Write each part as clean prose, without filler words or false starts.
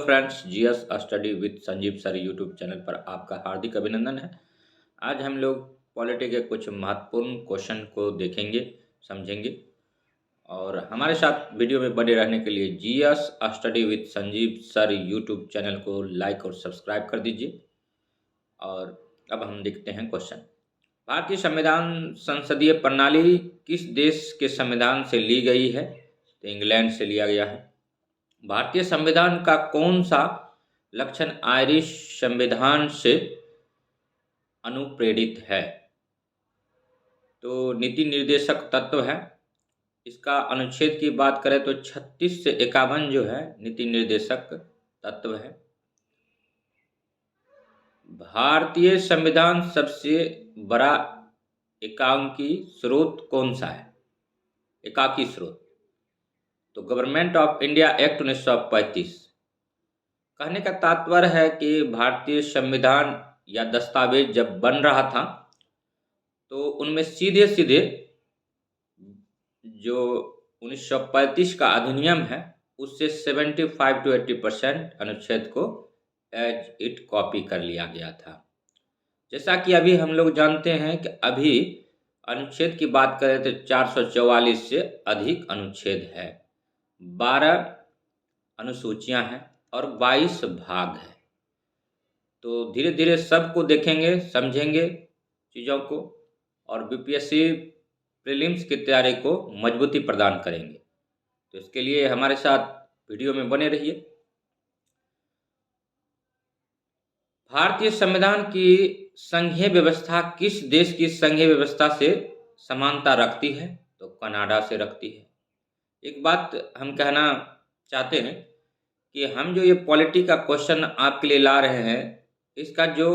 Friends, GS study with Sanjeev sir YouTube channel पर आपका हार्दिक अभिनंदन है। आज हम लोग पॉलिटी के कुछ महत्वपूर्ण क्वेश्चन को देखेंगे, समझेंगे और हमारे साथ वीडियो में बने रहने के लिए GS study with Sanjeev sir YouTube channel को लाइक और सब्सक्राइब कर दीजिए। और अब हम देखते हैं क्वेश्चन। भारतीय संविधान संसदीय प्रणाली किस देश के संविधान से ली गई है? तो इंग्लैंड से लिया गया है। भारतीय संविधान का कौन सा लक्षण आयरिश संविधान से अनुप्रेरित है? तो नीति निर्देशक तत्व है। इसका अनुच्छेद की बात करें तो 36 से 51 जो है नीति निर्देशक तत्व है। भारतीय संविधान सबसे बड़ा एकांकी स्रोत कौन सा है? एकाकी स्रोत तो गवर्नमेंट ऑफ इंडिया एक्ट 1935। कहने का तात्पर्य है कि भारतीय संविधान या दस्तावेज जब बन रहा था तो उनमें सीधे सीधे जो 1935 का अधिनियम है उससे 75 to 80% अनुच्छेद को एज इट कॉपी कर लिया गया था। जैसा कि अभी हम लोग जानते हैं कि अभी अनुच्छेद की बात करें तो 444 से अधिक अनुच्छेद है, 12 अनुसूचियां हैं और 22 भाग हैं। तो धीरे धीरे सबको देखेंगे, समझेंगे चीज़ों को और बीपीएससी प्रीलिम्स की तैयारी को मजबूती प्रदान करेंगे। तो इसके लिए हमारे साथ वीडियो में बने रहिए। भारतीय संविधान की संघीय व्यवस्था किस देश की संघीय व्यवस्था से समानता रखती है? तो कनाडा से रखती है। एक बात हम कहना चाहते हैं कि हम जो ये पॉलिटी का क्वेश्चन आपके लिए ला रहे हैं, इसका जो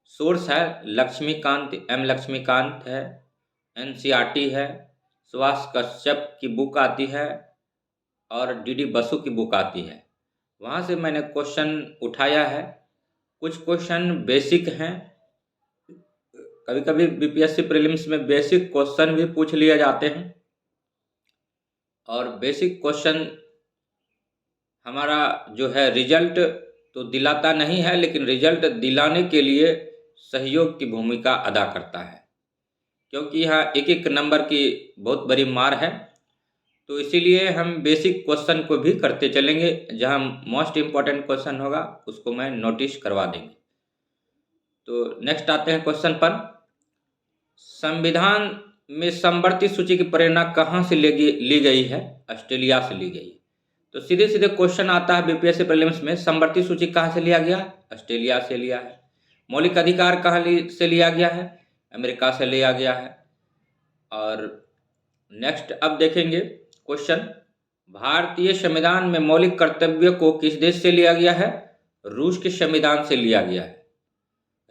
सोर्स है एम लक्ष्मीकांत है, एनसीईआरटी है, सुभाष कश्यप की बुक आती है और डीडी बसु की बुक आती है। वहाँ से मैंने क्वेश्चन उठाया है। कुछ क्वेश्चन बेसिक हैं, कभी कभी बीपीएससी प्रीलिम्स में बेसिक क्वेश्चन भी पूछ लिए जाते हैं और बेसिक क्वेश्चन हमारा जो है रिजल्ट तो दिलाता नहीं है, लेकिन रिजल्ट दिलाने के लिए सहयोग की भूमिका अदा करता है, क्योंकि यहाँ एक एक नंबर की बहुत बड़ी मार है। तो इसीलिए हम बेसिक क्वेश्चन को भी करते चलेंगे, जहाँ मोस्ट इम्पॉर्टेंट क्वेश्चन होगा उसको मैं नोटिस करवा देंगे। तो नेक्स्ट आते हैं क्वेश्चन पर। संविधान में समवर्ती सूची की प्रेरणा कहाँ से ली गई है? ऑस्ट्रेलिया से ली गई। तो सीधे सीधे क्वेश्चन आता है बीपीएससी प्रीलिम्स में, समवर्ती सूची कहाँ से लिया गया? ऑस्ट्रेलिया से लिया है। मौलिक अधिकार कहाँ से लिया गया है? अमेरिका से लिया गया है। और नेक्स्ट अब देखेंगे क्वेश्चन, भारतीय संविधान में मौलिक कर्तव्य को किस देश से लिया गया है? रूस के संविधान से लिया गया है।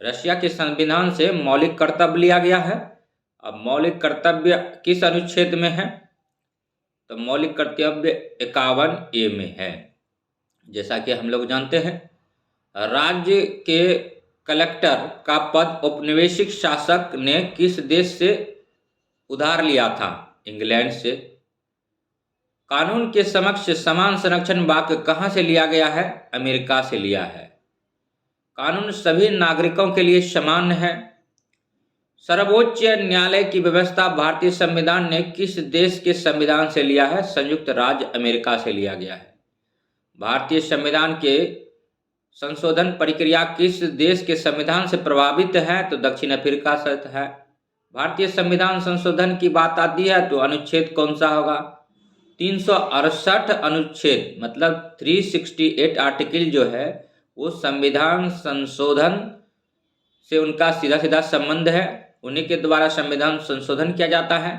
रशिया के संविधान से मौलिक कर्तव्य लिया गया है। अब मौलिक कर्तव्य किस अनुच्छेद में है? तो मौलिक कर्तव्य 51A में है। जैसा कि हम लोग जानते हैं, राज्य के कलेक्टर का पद औपनिवेशिक शासक ने किस देश से उधार लिया था? इंग्लैंड से। कानून के समक्ष समान संरक्षण वाक्य कहाँ से लिया गया है? अमेरिका से लिया है। कानून सभी नागरिकों के लिए समान है। सर्वोच्च न्यायालय की व्यवस्था भारतीय संविधान ने किस देश के संविधान से लिया है? संयुक्त राज्य अमेरिका से लिया गया है। भारतीय संविधान के संशोधन प्रक्रिया किस देश के संविधान से प्रभावित है? तो दक्षिण अफ्रीका से है। भारतीय संविधान संशोधन की बात आती है तो अनुच्छेद कौन सा होगा? 368 अनुच्छेद मतलब 368 आर्टिकल जो है वो संविधान संशोधन से उनका सीधा सीधा संबंध है। उन्हीं के द्वारा संविधान संशोधन किया जाता है।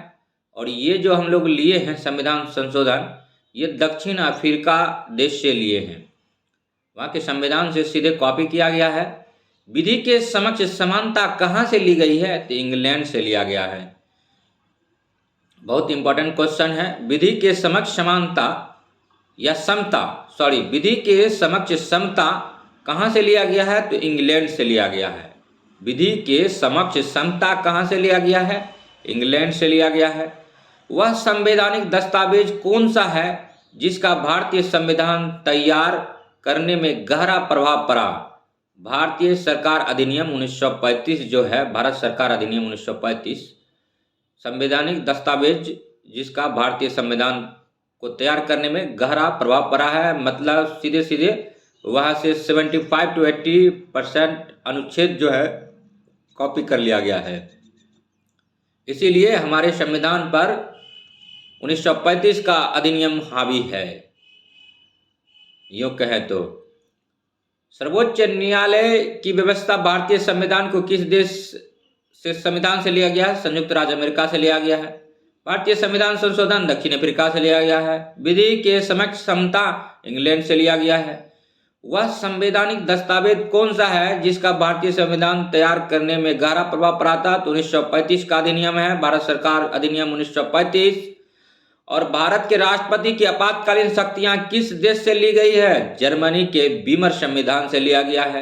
और ये जो हम लोग लिए हैं संविधान संशोधन, ये दक्षिण अफ्रीका देश से लिए हैं। वहाँ के संविधान से सीधे कॉपी किया गया है। विधि के समक्ष समानता कहाँ से ली गई है? तो इंग्लैंड से लिया गया है। बहुत इंपॉर्टेंट क्वेश्चन है। विधि के समक्ष समानता या समता, विधि के समक्ष समता कहाँ से लिया गया है? तो इंग्लैंड से लिया गया है। विधि के समक्ष समता कहाँ से लिया गया है? इंग्लैंड से लिया गया है। वह संवैधानिक दस्तावेज कौन सा है जिसका भारतीय संविधान तैयार करने में गहरा प्रभाव पड़ा। भारतीय सरकार अधिनियम 1935 जो है, भारत सरकार अधिनियम 1935 संवैधानिक दस्तावेज जिसका भारतीय संविधान को तैयार करने में गहरा प्रभाव पड़ा है। मतलब सीधे सीधे वहाँ से 75 to 80% अनुच्छेद जो है कॉपी कर लिया गया है। इसीलिए हमारे संविधान पर 1935 का अधिनियम हावी है। यूँ कहें तो सर्वोच्च न्यायालय की व्यवस्था भारतीय संविधान को किस देश से संविधान से लिया गया है? संयुक्त राज्य अमेरिका से लिया गया है। भारतीय संविधान संशोधन दक्षिण अफ्रीका से लिया गया है। विधि के समक्ष समता इंग्लैंड से लिया गया है। वह संवैधानिक दस्तावेज कौन सा है जिसका भारतीय संविधान तैयार करने में गहरा प्रभाव पड़ा था? तो 1935 का अधिनियम है, भारत सरकार अधिनियम 1935। और भारत के राष्ट्रपति की आपातकालीन शक्तियां किस देश से ली गई है? जर्मनी के बीमर संविधान से लिया गया है।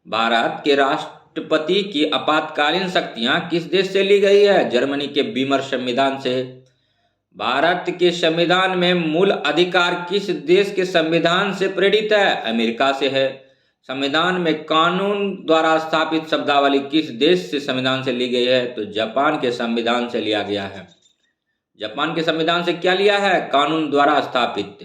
भारत के राष्ट्रपति की आपातकालीन शक्तियां किस देश से ली गई है? जर्मनी के बीमर संविधान से। भारत के संविधान में मूल अधिकार किस देश के संविधान से प्रेरित है? अमेरिका से है। संविधान में कानून द्वारा स्थापित शब्दावली किस देश से संविधान से ली गई है? तो जापान के संविधान से लिया गया है। जापान के संविधान से क्या लिया है? कानून द्वारा स्थापित।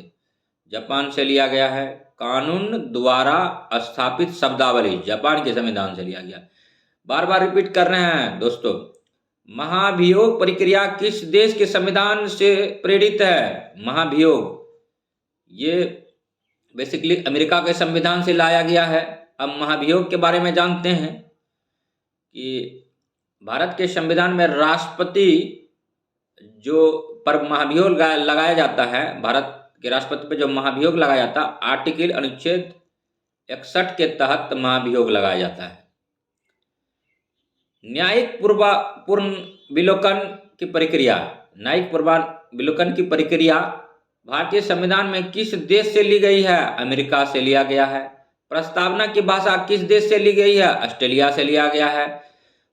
जापान से लिया गया है कानून द्वारा स्थापित शब्दावली, जापान के संविधान से लिया गया। बार बार रिपीट कर रहे हैं दोस्तों। महाभियोग प्रक्रिया किस देश के संविधान से प्रेरित है? महाभियोग ये बेसिकली अमेरिका के संविधान से लाया गया है। अब महाभियोग के बारे में जानते हैं कि भारत के संविधान में राष्ट्रपति जो पर महाभियोग लगाया जाता है, भारत के राष्ट्रपति पर जो महाभियोग लगाया जाता है, आर्टिकल अनुच्छेद 61 के तहत महाभियोग लगाया जाता है। न्यायिक पूर्ण विलोकन की प्रक्रिया, न्यायिक विलोकन की प्रक्रिया भारतीय संविधान में किस देश से ली गई है? अमेरिका से लिया गया है। प्रस्तावना की भाषा किस देश से ली गई है? ऑस्ट्रेलिया से लिया गया है।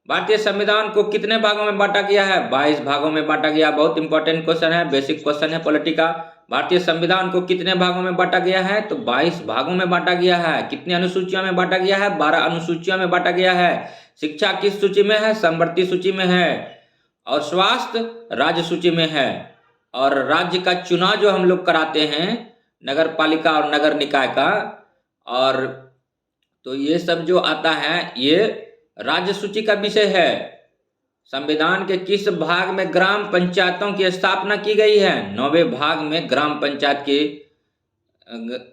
भारतीय संविधान को कितने भागों में बांटा गया है? 22 भागों में बांटा गया। बहुत इंपॉर्टेंट क्वेश्चन है, बेसिक क्वेश्चन है पॉलिटी का। भारतीय संविधान को कितने भागों में बांटा गया है? तो 22 भागों में बांटा गया है। कितनी अनुसूचियों में बांटा गया है? 12 अनुसूचियों में बांटा गया है। शिक्षा किस सूची में है? समवर्ती सूची में है। और स्वास्थ्य राज्य सूची में है। और राज्य का चुनाव जो हम लोग कराते हैं, नगर पालिका और नगर निकाय का, और तो ये सब जो आता है ये राज्य सूची का विषय है। संविधान के किस भाग में ग्राम पंचायतों की स्थापना की गई है? 9वें भाग में ग्राम पंचायत की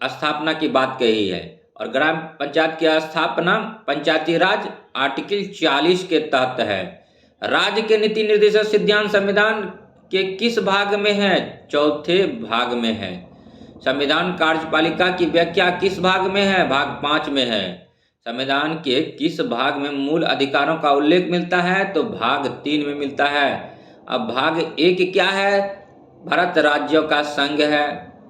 स्थापना की बात कही है। और ग्राम पंचायत की स्थापना पंचायती राज आर्टिकल 40 के तहत है। राज्य के नीति निर्देशक सिद्धांत संविधान के किस भाग में है? 4थे भाग में है। संविधान कार्यपालिका की व्याख्या किस भाग में है? भाग 5 में है। संविधान के किस भाग में मूल अधिकारों का उल्लेख मिलता है? तो भाग 3 में मिलता है। अब भाग 1 क्या है? भारत राज्यों का संघ है।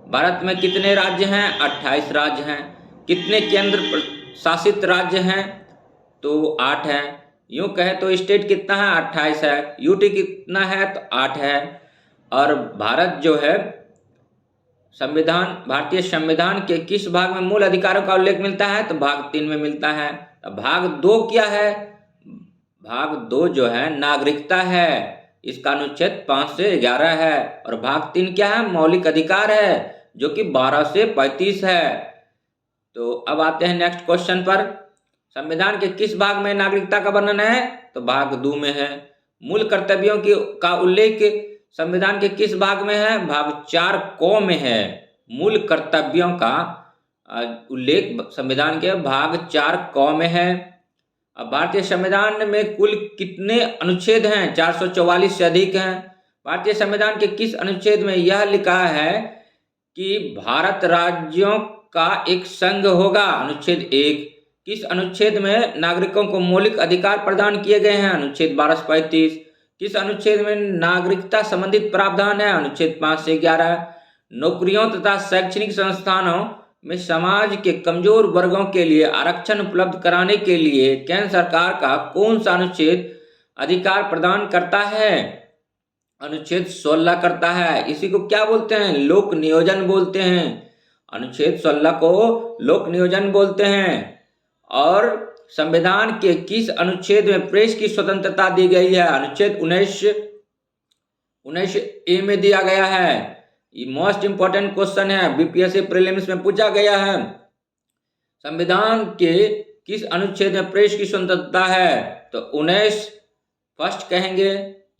भारत में कितने राज्य हैं? 28 राज्य हैं। कितने केंद्र शासित राज्य हैं? तो 8 हैं। यूँ कहे तो स्टेट कितना है? 28 है। यूटी कितना है? तो 8 है। और भारत जो है भारतीय संविधान के किस भाग में मूल अधिकारों का उल्लेख मिलता है? तो भाग 3 में मिलता है। भाग 2 क्या है? भाग 2 जो है नागरिकता है। इसका अनुच्छेद 5 से 11 है। और भाग 3 क्या है? मौलिक अधिकार है, जो कि 12 से 35 है। तो अब आते हैं नेक्स्ट क्वेश्चन पर। संविधान के किस भाग में नागरिकता का वर्णन है? तो भाग 2 में है। मूल कर्तव्यों का उल्लेख संविधान के किस भाग में है? भाग 4 क में है। मूल कर्तव्यों का उल्लेख संविधान के भाग 4 क में है। अब भारतीय संविधान में कुल कितने अनुच्छेद हैं? 444 से अधिक हैं। भारतीय संविधान के किस अनुच्छेद में यह लिखा है कि भारत राज्यों का एक संघ होगा? अनुच्छेद 1। किस अनुच्छेद में नागरिकों को मौलिक अधिकार प्रदान किए गए हैं? अनुच्छेद 12 से 35। किस अनुच्छेद में नागरिकता संबंधित प्रावधान है? अनुच्छेद 5 से 11। नौकरियों तथा शैक्षणिक संस्थानों में समाज के कमजोर वर्गों के लिए आरक्षण उपलब्ध कराने के लिए केंद्र सरकार का कौन सा अनुच्छेद अधिकार प्रदान करता है? अनुच्छेद 16 करता है। इसी को क्या बोलते हैं? लोक नियोजन बोलते हैं। अनुच्छेद 16 को लोक नियोजन बोलते हैं। और संविधान के किस अनुच्छेद में प्रेस की स्वतंत्रता दी गई है? अनुच्छेद 19 ए में दिया गया है। ये मोस्ट इंपॉर्टेंट क्वेश्चन है, बीपीएससी प्रीलिम्स में पूछा गया है। संविधान के किस अनुच्छेद में प्रेस की स्वतंत्रता है? तो 19 फर्स्ट कहेंगे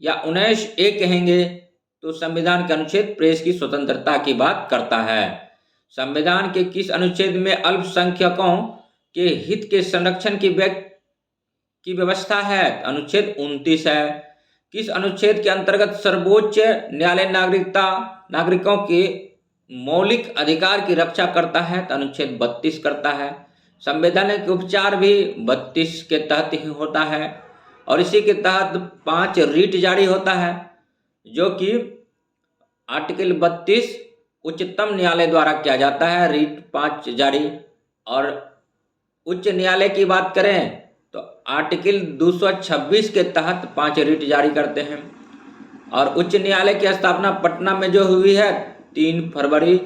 या 19 ए कहेंगे तो संविधान के अनुच्छेद प्रेस की स्वतंत्रता की बात करता है। संविधान के किस अनुच्छेद में अल्पसंख्यकों के हित के संरक्षण की व्यवस्था है? अनुच्छेद 29 है। किस अनुच्छेद के अंतर्गत सर्वोच्च न्यायालय नागरिकों के मौलिक अधिकार की रक्षा करता है? तो अनुच्छेद 32 करता है। संवैधानिक उपचार भी 32 के तहत ही होता है और इसी के तहत 5 रीट जारी होता है, जो कि आर्टिकल 32 उच्चतम न्यायालय द्वारा किया जाता है, रीट 5 जारी। और उच्च न्यायालय की बात करें तो आर्टिकल 226 के तहत 5 रीट जारी करते हैं। और उच्च न्यायालय की स्थापना पटना में जो हुई है 3 फरवरी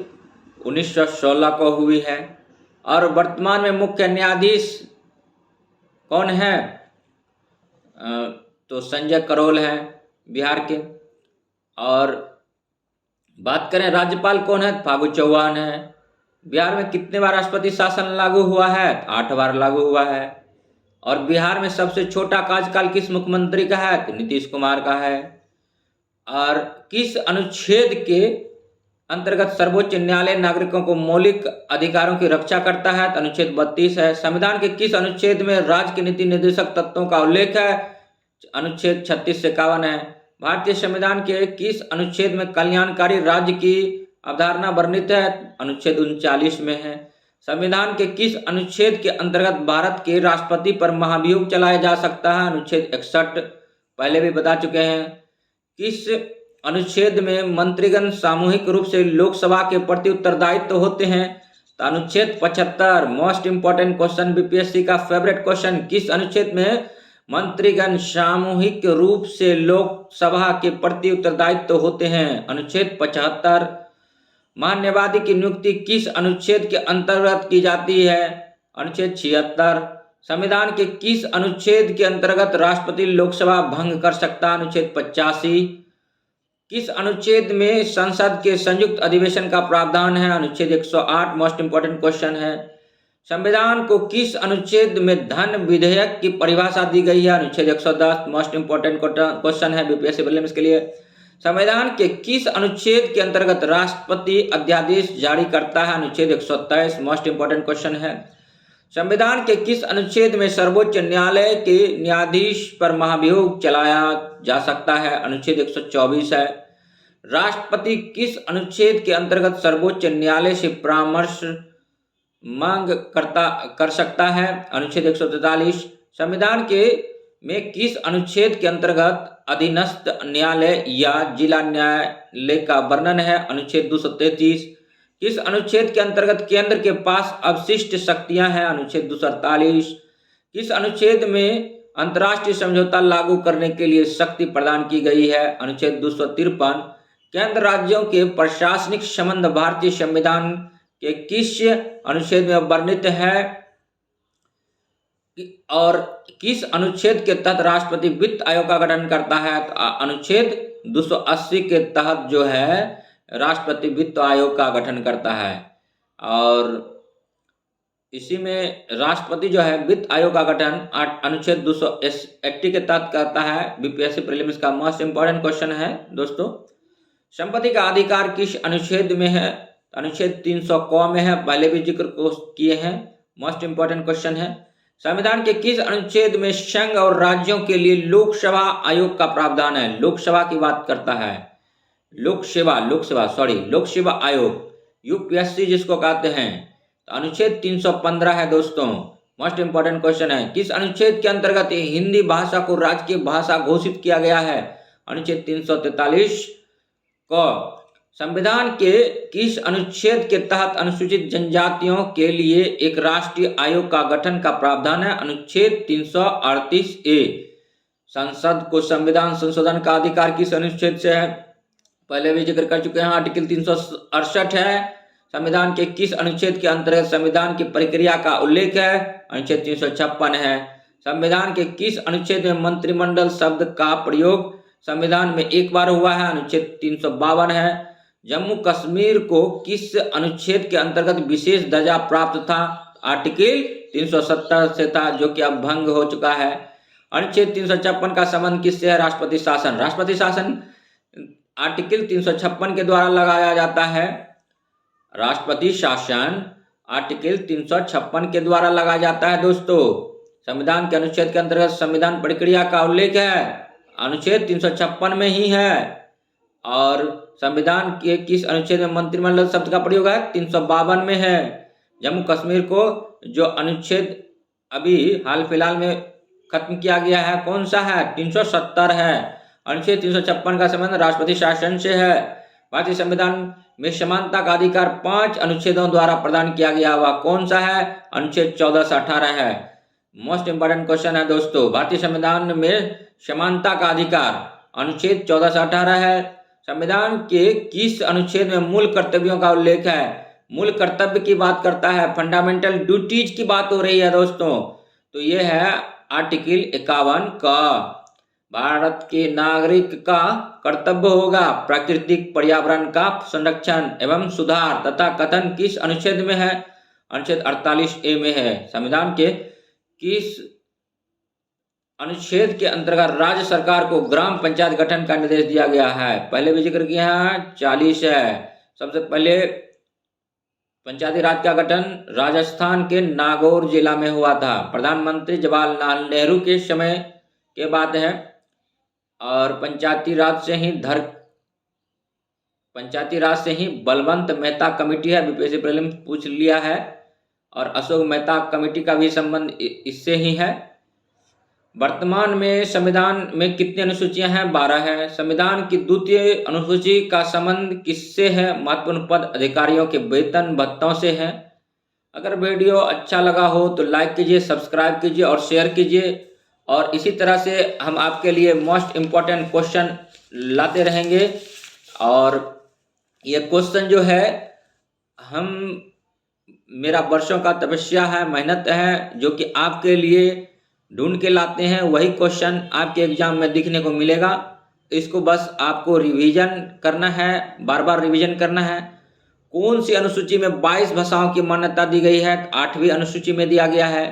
1916 को हुई है। और वर्तमान में मुख्य न्यायाधीश कौन है? तो संजय करोल हैं बिहार के। और बात करें राज्यपाल कौन है? फागू चौहान है। बिहार में कितने बार राष्ट्रपति शासन लागू हुआ है? 8 बार लागू हुआ है। और बिहार में सबसे छोटा कार्यकाल किस मुख्यमंत्री का है? तो नीतीश कुमार का है। और किस अनुच्छेद के अंतर्गत सर्वोच्च न्यायालय नागरिकों को मौलिक अधिकारों की रक्षा करता है? तो अनुच्छेद 32 है। संविधान के किस अनुच्छेद में राज्य के नीति निर्देशक तत्वों का उल्लेख है? अनुच्छेद 36 से 51 है। भारतीय संविधान के किस अनुच्छेद में कल्याणकारी राज्य की अवधारणा वर्णित है? अनुच्छेद 39 में है। संविधान के किस अनुच्छेद के अंतर्गत भारत के राष्ट्रपति पर महाभियोग चलाया जा सकता है? अनुच्छेद 61 पहले भी बता चुके हैं। किस अनुच्छेद में मंत्रीगण सामूहिक रूप से लोकसभा के प्रति उत्तरदायित्व होते हैं? तो अनुच्छेद 75। मोस्ट इंपॉर्टेंट क्वेश्चन, बीपीएससी का फेवरेट क्वेश्चन। किस अनुच्छेद में मंत्रीगण सामूहिक रूप से लोकसभा के प्रति उत्तरदायित्व होते हैं? अनुच्छेद 75। मान्यवादी की नियुक्ति किस अनुच्छेद के अंतर्गत की जाती है? अनुच्छेद 76। संविधान के किस अनुच्छेद के अंतर्गत राष्ट्रपति लोकसभा भंग कर सकता है? अनुच्छेद 85। किस अनुच्छेद में संसद के संयुक्त अधिवेशन का प्रावधान है? अनुच्छेद 108। मोस्ट इंपॉर्टेंट क्वेश्चन है। संविधान को किस अनुच्छेद में धन विधेयक की परिभाषा दी गई है? अनुच्छेद 110। मोस्ट इंपॉर्टेंट क्वेश्चन है बीपीएससी प्रीलिम्स के लिए। संविधान के किस अनुच्छेद के अंतर्गत राष्ट्रपति अध्यादेश जारी करता है? अनुच्छेद 123। मोस्ट इंपॉर्टेंट क्वेश्चन है। संविधान के किस अनुच्छेद में सर्वोच्च न्यायालय के न्यायाधीश पर महाभियोग चलाया जा सकता है? अनुच्छेद 124 है। राष्ट्रपति किस अनुच्छेद के अंतर्गत सर्वोच्च न्यायालय से परामर्श मांग कर सकता है? अनुच्छेद 143। संविधान के में किस अनुच्छेद के अंतर्गत अधीनस्थ न्यायालय या जिला न्यायालय का वर्णन है? अनुच्छेद 233। किस अनुच्छेद के अंतर्गत केंद्र के पास अवशिष्ट शक्तियां हैं? अनुच्छेद 248। किस अनुच्छेद में अंतर्राष्ट्रीय समझौता लागू करने के लिए शक्ति प्रदान की गई है? अनुच्छेद 253। केंद्र राज्यों के प्रशासनिक संबंध भारतीय संविधान के किस अनुच्छेद में वर्णित है? और किस अनुच्छेद के तहत राष्ट्रपति वित्त आयोग का गठन करता है? अनुच्छेद 280 के तहत जो है राष्ट्रपति वित्त आयोग का गठन करता है। और इसी में राष्ट्रपति जो है वित्त आयोग का गठन अनुच्छेद 280 के तहत करता है। बीपीएससी प्रीलिम्स का मोस्ट इंपॉर्टेंट क्वेश्चन है दोस्तों। संपत्ति का अधिकार किस अनुच्छेद में है? अनुच्छेद 300 क में है, पहले भी जिक्र किए हैं। मोस्ट इंपॉर्टेंट क्वेश्चन है। संविधान के किस अनुच्छेद में संघ और राज्यों के लिए लोकसभा आयोग का प्रावधान है? लोकसभा की बात करता है। लोकसेवा आयोग, यूपीएससी जिसको कहते हैं, तो अनुच्छेद 315 है दोस्तों। मोस्ट इंपॉर्टेंट क्वेश्चन है। किस अनुच्छेद के अंतर्गत हिंदी भाषा को राजकीय भाषा घोषित किया गया है? अनुच्छेद 343 को। संविधान के किस अनुच्छेद के तहत अनुसूचित जनजातियों के लिए एक राष्ट्रीय आयोग का गठन का प्रावधान है? अनुच्छेद 338 ए। संसद को संविधान संशोधन का अधिकार किस अनुच्छेद से है? पहले भी जिक्र कर चुके हैं, आर्टिकल 368 है। संविधान के किस अनुच्छेद के अंतर्गत संविधान की प्रक्रिया का उल्लेख है? अनुच्छेद 356 है। संविधान के किस अनुच्छेद में मंत्रिमंडल शब्द का प्रयोग संविधान में एक बार हुआ है? अनुच्छेद 352 है। जम्मू कश्मीर को किस अनुच्छेद के अंतर्गत विशेष दर्जा प्राप्त था? आर्टिकल 370 से था, जो कि अब भंग हो चुका है। अनुच्छेद 356 का संबंध किससे है? राष्ट्रपति शासन। राष्ट्रपति शासन आर्टिकल 356 के द्वारा लगाया जाता है। राष्ट्रपति शासन आर्टिकल 356 के द्वारा लगाया जाता है। दोस्तों, संविधान के अनुच्छेद के अंतर्गत संविधान प्रक्रिया का उल्लेख है, अनुच्छेद 356 में ही है। और संविधान के किस अनुच्छेद में मंत्रिमंडल शब्द का प्रयोग है? 352 में है। जम्मू कश्मीर को जो अनुच्छेद अभी हाल फिलहाल में खत्म किया गया है, कौन सा है? 370 है। अनुच्छेद 356 का संबंध राष्ट्रपति शासन से है। भारतीय संविधान में समानता का अधिकार 5 अनुच्छेदों द्वारा प्रदान किया गया हुआ कौन सा है? अनुच्छेद 14 से 18 है। मोस्ट इंपोर्टेंट क्वेश्चन है दोस्तों, भारतीय संविधान में समानता का अधिकार अनुच्छेद 14 से 18 है। संविधान के किस अनुच्छेद में मूल कर्तव्यों का उल्लेख है? मूल कर्तव्य की बात करता है, फंडामेंटल ड्यूटीज की बात हो रही है दोस्तों। तो ये है आर्टिकल 51 का। भारत के नागरिक का कर्तव्य होगा प्राकृतिक पर्यावरण का संरक्षण एवं सुधार तथा कथन किस अनुच्छेद में है? अनुच्छेद 48A में है। संविधान के किस अनुच्छेद के अंतर्गत राज्य सरकार को ग्राम पंचायत गठन का निर्देश दिया गया है? पहले भी जिक्र किया है, 40 है। सबसे पहले पंचायती राज का गठन राजस्थान के नागौर जिला में हुआ था। प्रधानमंत्री जवाहरलाल नेहरू के समय के बाद है। और पंचायती राज से ही बलवंत मेहता कमेटी है, बीपीएससी प्रीलिम्स पूछ लिया है। और अशोक मेहता कमेटी का भी संबंध इससे ही है। वर्तमान में संविधान में कितनी अनुसूचियां हैं? 12 है। संविधान की द्वितीय अनुसूची का संबंध किससे है? महत्वपूर्ण पद अधिकारियों के वेतन भत्तों से है। अगर वीडियो अच्छा लगा हो तो लाइक कीजिए, सब्सक्राइब कीजिए और शेयर कीजिए। और इसी तरह से हम आपके लिए मोस्ट इम्पॉर्टेंट क्वेश्चन लाते रहेंगे। और ये क्वेश्चन जो है, मेरा वर्षों का तपस्या है, मेहनत है, जो कि आपके लिए ढूंढ के लाते हैं। वही क्वेश्चन आपके एग्जाम में दिखने को मिलेगा। इसको बस आपको रिवीजन करना है, बार बार रिवीजन करना है। कौन सी अनुसूची में 22 भाषाओं की मान्यता दी गई है? 8वीं अनुसूची में दिया गया है।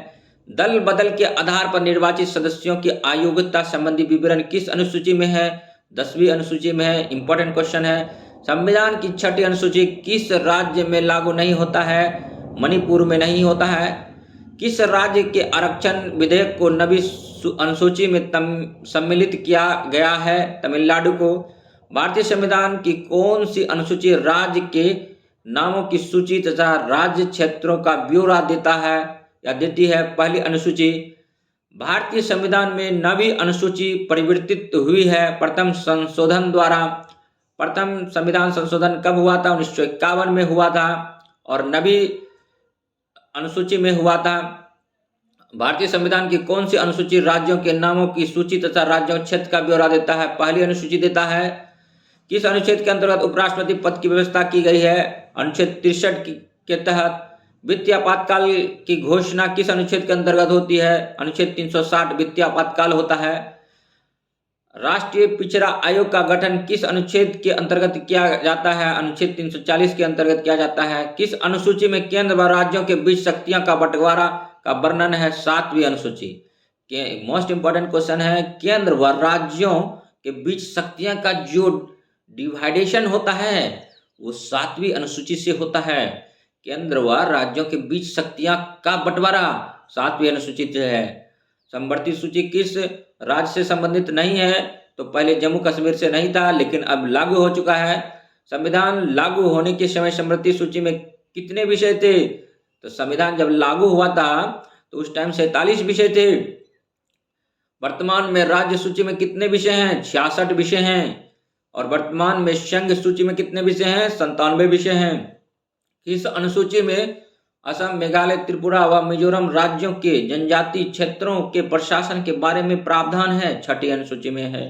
दल बदल के आधार पर निर्वाचित सदस्यों की अयोग्यता संबंधी विवरण किस अनुसूची में है? 10वीं अनुसूची में है। इंपॉर्टेंट क्वेश्चन है। संविधान की 6ठी अनुसूची किस राज्य में लागू नहीं होता है? मणिपुर में नहीं होता है। किस राज्य के आरक्षण विधेयक को 9वीं अनुसूची में सम्मिलित किया गया है? तमिलनाडु को। भारतीय संविधान की कौन सी अनुसूची राज्य के नामों की सूची तथा राज्य क्षेत्रों का ब्यौरा देता है या देती है? पहली अनुसूची। भारतीय संविधान में 9वीं अनुसूची परिवर्तित हुई है प्रथम संशोधन द्वारा। प्रथम संविधान संशोधन कब हुआ था? 1951 में हुआ था और 9वीं अनुसूची में हुआ था। भारतीय संविधान की कौन सी अनुसूची राज्यों के नामों की सूची तथा राज्यों क्षेत्र का ब्यौरा देता है? पहली अनुसूची देता है। किस अनुच्छेद के अंतर्गत उपराष्ट्रपति पद की व्यवस्था की गई है? अनुच्छेद 63 के तहत। वित्तीय आपातकाल की घोषणा किस अनुच्छेद के अंतर्गत होती है? अनुच्छेद 360 वित्तीय आपातकाल होता है। राष्ट्रीय पिछड़ा आयोग का गठन किस अनुच्छेद के अंतर्गत किया जाता है? अनुच्छेद 340 के अंतर्गत किया जाता है। किस अनुसूची में केंद्र व राज्यों के बीच शक्तियों का बंटवारा का वर्णन है? 7वीं अनुसूची। मोस्ट इंपोर्टेंट क्वेश्चन है, केंद्र व राज्यों के बीच शक्तियों का जो डिवाइडेशन होता है वो 7वीं अनुसूची से होता है। केंद्र व राज्यों के बीच शक्तियां का बंटवारा 7वीं अनुसूची से है। समवर्ती सूची किस राज्य से संबंधित नहीं है? तो पहले जम्मू कश्मीर से नहीं था, लेकिन अब लागू हो चुका है। संविधान लागू होने के समय समवर्ती सूची में कितने विषय थे? तो संविधान जब लागू हुआ था तो उस टाइम 47 विषय थे। वर्तमान में राज्य सूची में कितने विषय हैं? 66 विषय हैं। और वर्तमान में संघ सूची में कितने विषय हैं? 97 विषय हैं। इस अनुसूची में असम, मेघालय, त्रिपुरा व मिजोरम राज्यों के जनजातीय क्षेत्रों के प्रशासन के बारे में प्रावधान है। 6ठी अनुसूची में है।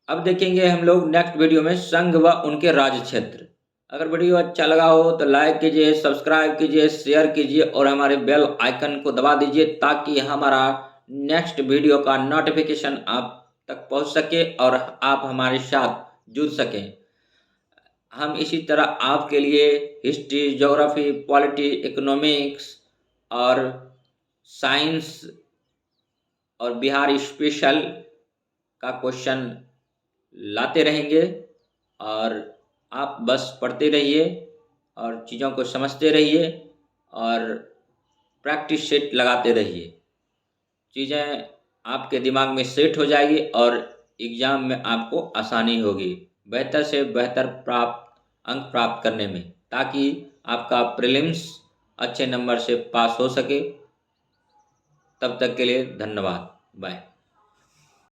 अब देखेंगे हम लोग नेक्स्ट वीडियो में संघ व उनके राज्य क्षेत्र। अगर वीडियो अच्छा लगा हो तो लाइक कीजिए, सब्सक्राइब कीजिए, शेयर कीजिए और हमारे बेल आइकन को दबा दीजिए ताकि हमारा नेक्स्ट वीडियो का नोटिफिकेशन आप तक पहुंच सके और आप हमारे साथ जुड़ सकें। हम इसी तरह आपके लिए हिस्ट्री, ज्योग्राफी, पॉलिटी, इकोनॉमिक्स और साइंस और बिहार स्पेशल का क्वेश्चन लाते रहेंगे और आप बस पढ़ते रहिए और चीज़ों को समझते रहिए और प्रैक्टिस सेट लगाते रहिए। चीज़ें आपके दिमाग में सेट हो जाएगी और एग्ज़ाम में आपको आसानी होगी बेहतर से बेहतर अंक प्राप्त करने में, ताकि आपका प्रीलिम्स अच्छे नंबर से पास हो सके। तब तक के लिए धन्यवाद। बाय।